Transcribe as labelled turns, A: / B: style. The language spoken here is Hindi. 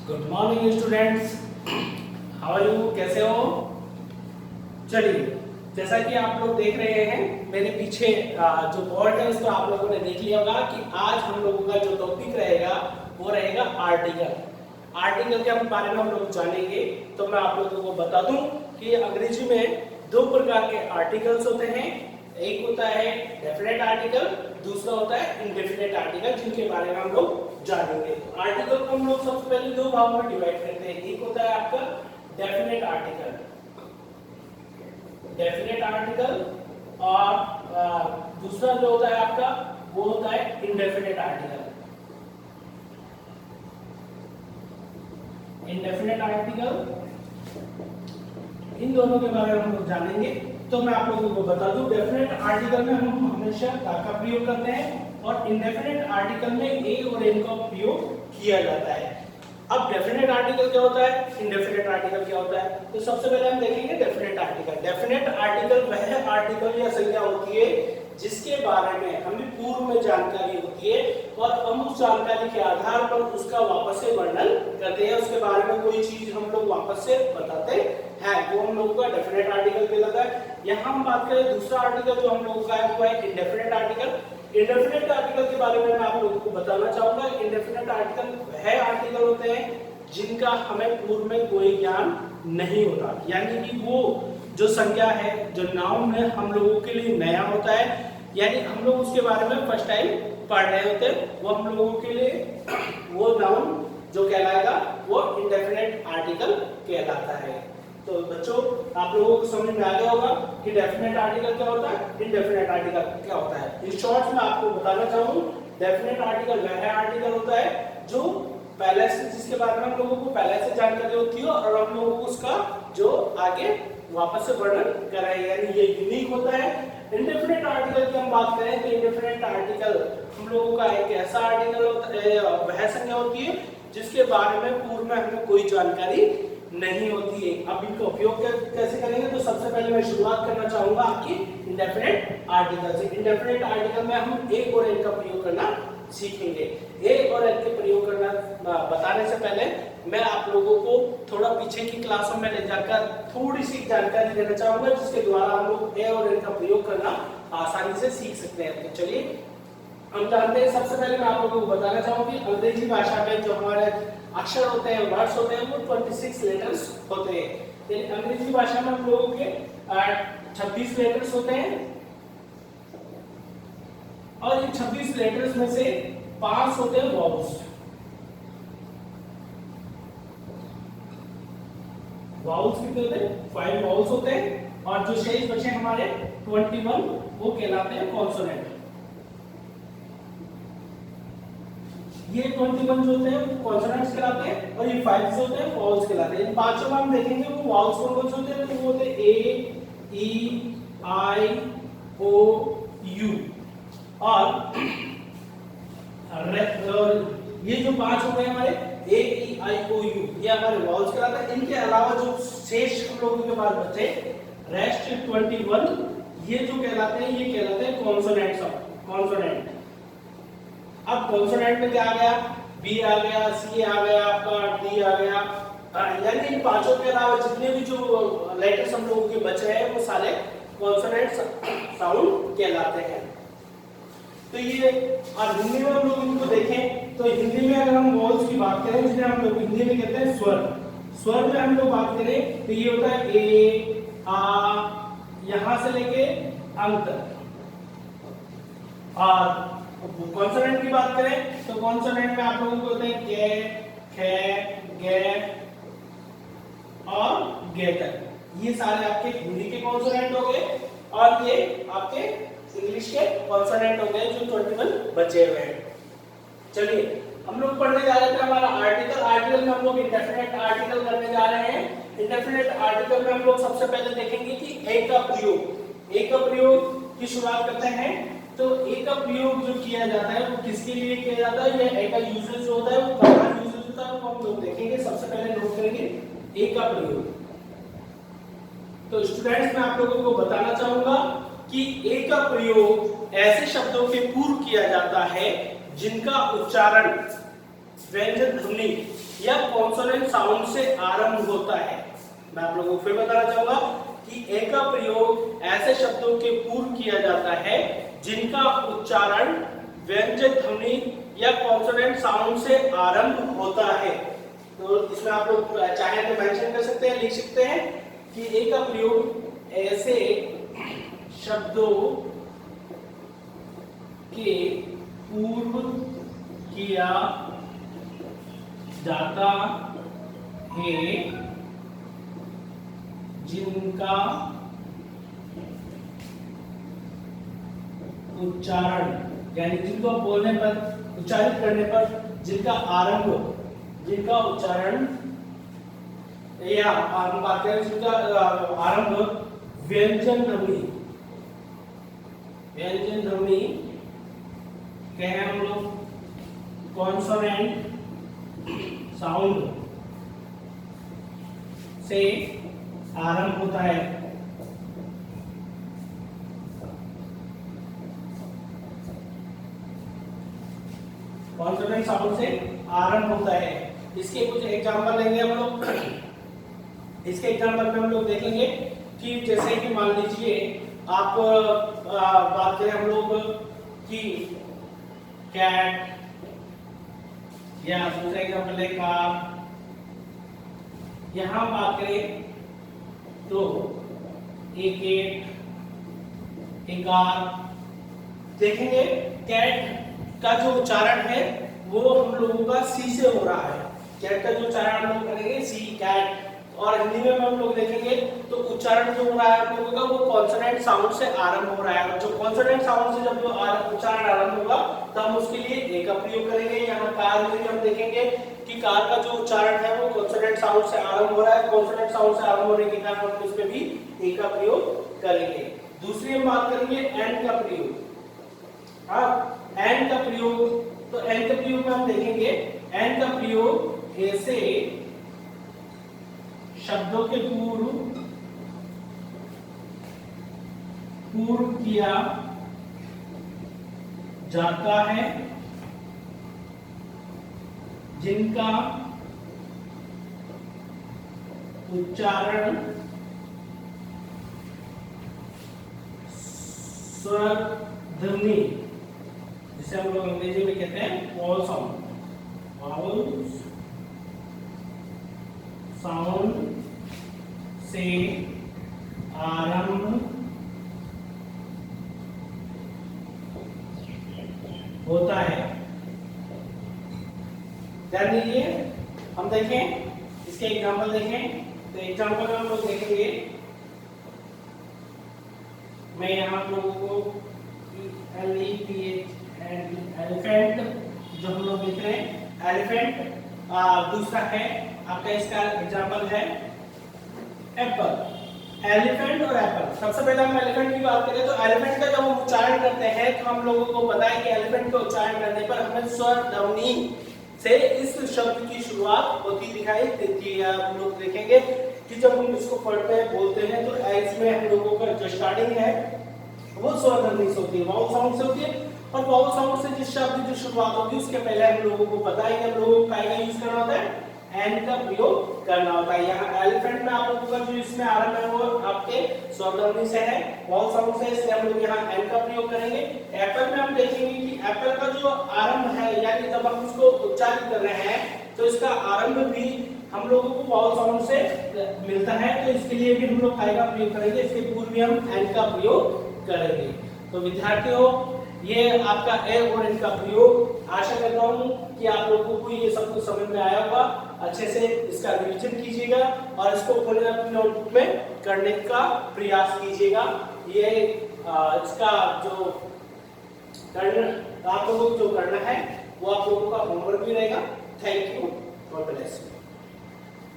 A: Good morning students, how are you, कैसे हो। चलिए, जैसा कि आप लोग देख रहे हैं मेरे पीछे जो बोर्ड है उसको आप लोगों ने देख लिया होगा कि आज हम लोगों का जो टॉपिक रहेगा वो रहेगा आर्टिकल। आर्टिकल के बारे में हम लोग जानेंगे। तो मैं आप लोगों को बता दूं कि अंग्रेजी में दो प्रकार के आर्टिकल्स होते हैं। एक होता है डेफिनेट आर्टिकल, दूसरा होता है इंडेफिनेट आर्टिकल, जिनके बारे में हम लोग जानेंगे। आर्टिकल को हम लोग सबसे पहले दो भागों में डिवाइड करते हैं। एक होता है आपका डेफिनेट आर्टिकल, डेफिनेट आर्टिकल, और दूसरा जो होता है आपका वो होता है इंडेफिनेट आर्टिकल। इंडेफिनेट आर्टिकल, इन दोनों के बारे में हम लोग जानेंगे। तो मैं आप लोगों को बता दूं, डेफिनेट आर्टिकल में हम हमेशा का प्रयोग करते हैं और इंडेफिनेट आर्टिकल में ए और एन का प्रयोग किया जाता है। अब डेफिनेट आर्टिकल क्या होता है, इंडेफिनेट आर्टिकल क्या होता है, तो सबसे पहले हम देखेंगे डेफिनेट आर्टिकल। डेफिनेट आर्टिकल वह आर्टिकल या संज्ञा होती है जिसके बारे में हमें पूर्व में जानकारी होती है और हम उस जानकारी के आधार पर उसका वापस से वर्णन करते हैं। उसके बारे में कोई चीज हम लोग वापस से बताते हैं, वो हम लोगों का डेफिनेट आर्टिकल कहलाता है। यहाँ हम बात करें दूसरा आर्टिकल जो हम लोगों का है वो है इंडेफिनेट आर्टिकल। इंडेफिनेट आर्टिकल के बारे में मैं आप लोगों को बताना चाहूंगा। इंडेफिनेट आर्टिकल वह आर्टिकल होते हैं जिनका हमें पूर्व में कोई ज्ञान नहीं होता, यानी कि वो जो संज्ञा है, जो नाउन है, हम लोगों के लिए नया होता है, यानी हम लोग उसके बारे में फर्स्ट टाइम पढ़ रहे होते हैं। वो हम लोगों के लिए वो नाउन जो कहलाएगा वो इंडेफिनेट आर्टिकल कहलाता है। तो बच्चों, आप लोगों को समझ में आ गया होगा कि डेफिनेट आर्टिकल क्या होता है, इंडेफिनेट आर्टिकल क्या होता है। इन शॉर्ट में आपको बताना चाहूँ, डेफिनेट आर्टिकल वह आर्टिकल होता है जो पहले से, जिसके बारे में हम लोगों को पहले से जानकारी होती है और हम लोगों को उसका जो आगे वापस से वर्णन कराए, यानी ये यूनिक होता है। इंडेफिनेट आर्टिकल की हम बात करें तो इंडेफिनेट आर्टिकल हम लोगों का एक ऐसा आर्टिकल होता है, वह संज्ञा होती है जिसके बारे में पूर्व में हमें कोई जानकारी नहीं होती है। अब इनका उपयोग कैसे करेंगे, तो सबसे पहले मैं शुरुआत करना चाहूंगा आपकी इंडेफिनेट आर्टिकल से। इंडेफिनेट आर्टिकल में हम एक और एक का प्रयोग करना सीखेंगे। एक और एक के प्रयोग करना बताने से पहले मैं आप लोगों को थोड़ा पीछे की क्लासों में ले जाकर थोड़ी सी जानकारी देना चाहूंगा, जिसके द्वारा हम लोग ए और एन का प्रयोग करना आसानी से सीख सकते हैं। तो चलिए हम जानते हैं। सबसे पहले मैं आप लोगों को बताना चाहूंगा कि अंग्रेजी भाषा में जो हमारे अक्षर होते हैं, वर्ड्स होते हैं, वो 26 लेटर्स होते हैं। यानी अंग्रेजी भाषा में हम लोगों के 26 लेटर्स होते हैं और इन 26 लेटर्स में से 5 होते हैं वाउल्स। वाउल्स कितने होते हैं, 5 वाउल्स होते हैं और जो शेष बचे हमारे 21 वो कहलाते हैं कॉन्सोनेंट। ये 21 जो होते हैं वो कॉन्सोनेंट्स कहलाते हैं और ये 5 जो होते हैं वाउल्स कहलाते हैं। इन पांचों में हम देखेंगे वो वाउल्स कौन से होते हैं, तो वो होते हैं ए, ई, आई, ओ, यू। और ये जो 5 हो गए हमारे ए, ई, आई, ओ, यू, ये हमारे वाउल्स कहलाते हैं। इनके अलावा जो शेष हम लोगों के पास बचे रेस्ट 21, ये जो कहलाते हैं ये कहलाते हैं कॉन्सोनेंट्स। कॉन्सोनेंट, अब कॉन्सोनेंट में क्या आ गया, बी आ गया, सी आ गया, आपका डी आ गया, यानी इन पांचों के अलावा जितने भी जो लेटर्स हम लोगों के बचे हैं वो सारे कॉन्सोनेंट साउंड कहलाते हैं। तो ये अब हिंदी में हम लोग इनको देखें तो हिंदी में अगर हम वॉल्स की बात करें, जिन्हें हम लोग हिंदी में कहते हैं स्वर। स्वर में हम लोग बात करें तो ये होता है ए, आ, यहां से लेके अंत तक। और कॉन्सोनेंट की बात करें तो कॉन्सोनेंट में आप लोगों को होते हैं के, खे, गे और गे तक। ये सारे आपके हिंदी के कॉन्सोनेंट हो गए और ये आपके इंग्लिश के कॉन्सोनेंट हो गए जो 21 बचे हुए हैं। चलिए हम लोग पढ़ने जा रहे थे हमारा आर्टिकल। आर्टिकल में हम लोग इंडेफिनेट आर्टिकल करने जा रहे हैं। इंडेफिनेट आर्टिकल में हम लोग सबसे पहले देखेंगे कि ए का प्रयोग। ए का प्रयोग की शुरुआत करते हैं। तो ए का प्रयोग जो किया जाता है वो किसके लिए किया जाता है, या ए का यूजेज जो होता है वो कहाँ यूजेज होता है वो हम लोग देखेंगे। सबसे पहले नोट करेंगे ए का प्रयोग। तो स्टूडेंट्स मैं आप लोगों को बताना चाहूंगा कि ए का प्रयोग ऐसे शब्दों के पूर्व किया जाता है जिनका उच्चारण व्यंजन ध्वनि या कॉन्सोनेंट साउंड से आरंभ होता है। मैं आप लोगों को फिर बताना चाहूंगा कि ए का प्रयोग ऐसे शब्दों के पूर्व किया जाता है जिनका उच्चारण व्यंजन ध्वनि या कॉन्सोनेंट साउंड से आरंभ होता है। तो इसमें आप लोग चाहे तो मेंशन कर सकते हैं, लिख सकते हैं कि ए का प्रयोग ऐसे शब्दों के पूर्व किया जाता है जिनका उच्चारण, यानी जिनको बोलने पर, उच्चारित करने पर जिनका आरंभ, जिनका उच्चारण या हम बात करें जिनका आरंभ व्यंजन ध्वनि, व्यंजन ध्वनि कहें हम लोग कॉन्सोनेंट साउंड से आरंभ होता है। कॉन्सोनेंट साउंड से आरंभ होता है। इसके कुछ एग्जांपल लेंगे हम लोग। इसके एग्जांपल में हम लोग देखेंगे कि जैसे कि मान लीजिए आप बात करें हम लोग कि कैट, या दूसरा एग्जांपल है कार। यहां बात करें तो एक कार, देखेंगे कैट का जो उच्चारण है वो हम लोगों का सी से हो रहा है। कैट का जो उच्चारण हम लोग करेंगे सी, कैट। और हिंदी में हम लोग देखेंगे तो उच्चारण जो हो रहा है हम लोगों का वो कॉन्सोनेंट साउंड से आरंभ हो रहा है। और जो कॉन्सोनेंट साउंड से जब उच्चारण आरंभ होगा तो हम उसके लिए ए का प्रयोग करेंगे। यहाँ कार में हम देखेंगे कि कार का जो उच्चारण है वो कॉन्सोनेंट साउंड से आरंभ हो रहा है। कॉन्सोनेंट साउंड से आरंभ होने के कारण हम इसमें भी ए का प्रयोग करेंगे। दूसरी हम बात करेंगे एन का प्रयोग। एन का प्रयोग, तो एन का प्रयोग में हम देखेंगे एन का प्रयोग ऐसे शब्दों के पूर्व किया जाता है जिनका उच्चारण स्वर ध्वनि, जिसे हम लोग अंग्रेजी में कहते हैं वॉवल साउंड, वॉवल साउंड से आरंभ होता है। ध्यान दीजिए, हम देखें इसके एग्जांपल देखें तो एग्जांपल में हम लोग देखेंगे, मैं यहाँ आप लोगों को एलिफेंट जो हम लोग देख रहे हैं एलिफेंट। दूसरा है आपका, इसका एग्जांपल है एप्पल। एलिफेंट और एप्पल, सबसे पहले हम एलिफेंट की बात करें तो एलिफेंट का जब हम उच्चारण करते हैं तो हम लोगों को पता है कि एलिफेंट का उच्चारण करने पर हमें स्वर ध्वनि से इस शब्द की शुरुआत होती दिखाई देती है। आप लोग देखेंगे कि जब हम इसको पढ़ते हैं, बोलते हैं तो इसमें हम लोगों का जो स्टार्टिंग है वो स्वर ध्वनि से होती है, वावल साउंड से होती है। और वावल साउंड से जिस शब्द की जो शुरुआत होती है उसके पहले हम लोगों को पता है कि हम लोगों को काय का यूज करना होता है, एन का प्रयोग करना होता है। यहाँ एलिफेंट में आप लोगों का जो इसमें आरंभ है वो आपके स्वर ध्वनि से है, वावल साउंड से, इसलिए हम लोग यहाँ एन का प्रयोग करेंगे। एप्पल में हम देखेंगे कि एप्पल का जो आरंभ है, यानी जब हम उसको उच्चारित कर रहे हैं तो इसका आरंभ भी हम लोगों को वावल साउंड से मिलता है, तो इसके लिए भी हम लोग काय का प्रयोग करेंगे, इसके पूर्व भी हम एन का प्रयोग करेंगे। तो विद्यार्थियों, ये आपका ए और एन का प्रयोग, आशा करता हूँ कि आप लोगों को ये सब कुछ समझ में आया होगा। अच्छे से इसका रिवीजन कीजिएगा और इसको अपने नोटबुक में करने का प्रयास कीजिएगा। ये इसका जो करना आप लोगों को जो करना है वो आप लोगों का होमवर्क भी रहेगा। Thank you, God bless.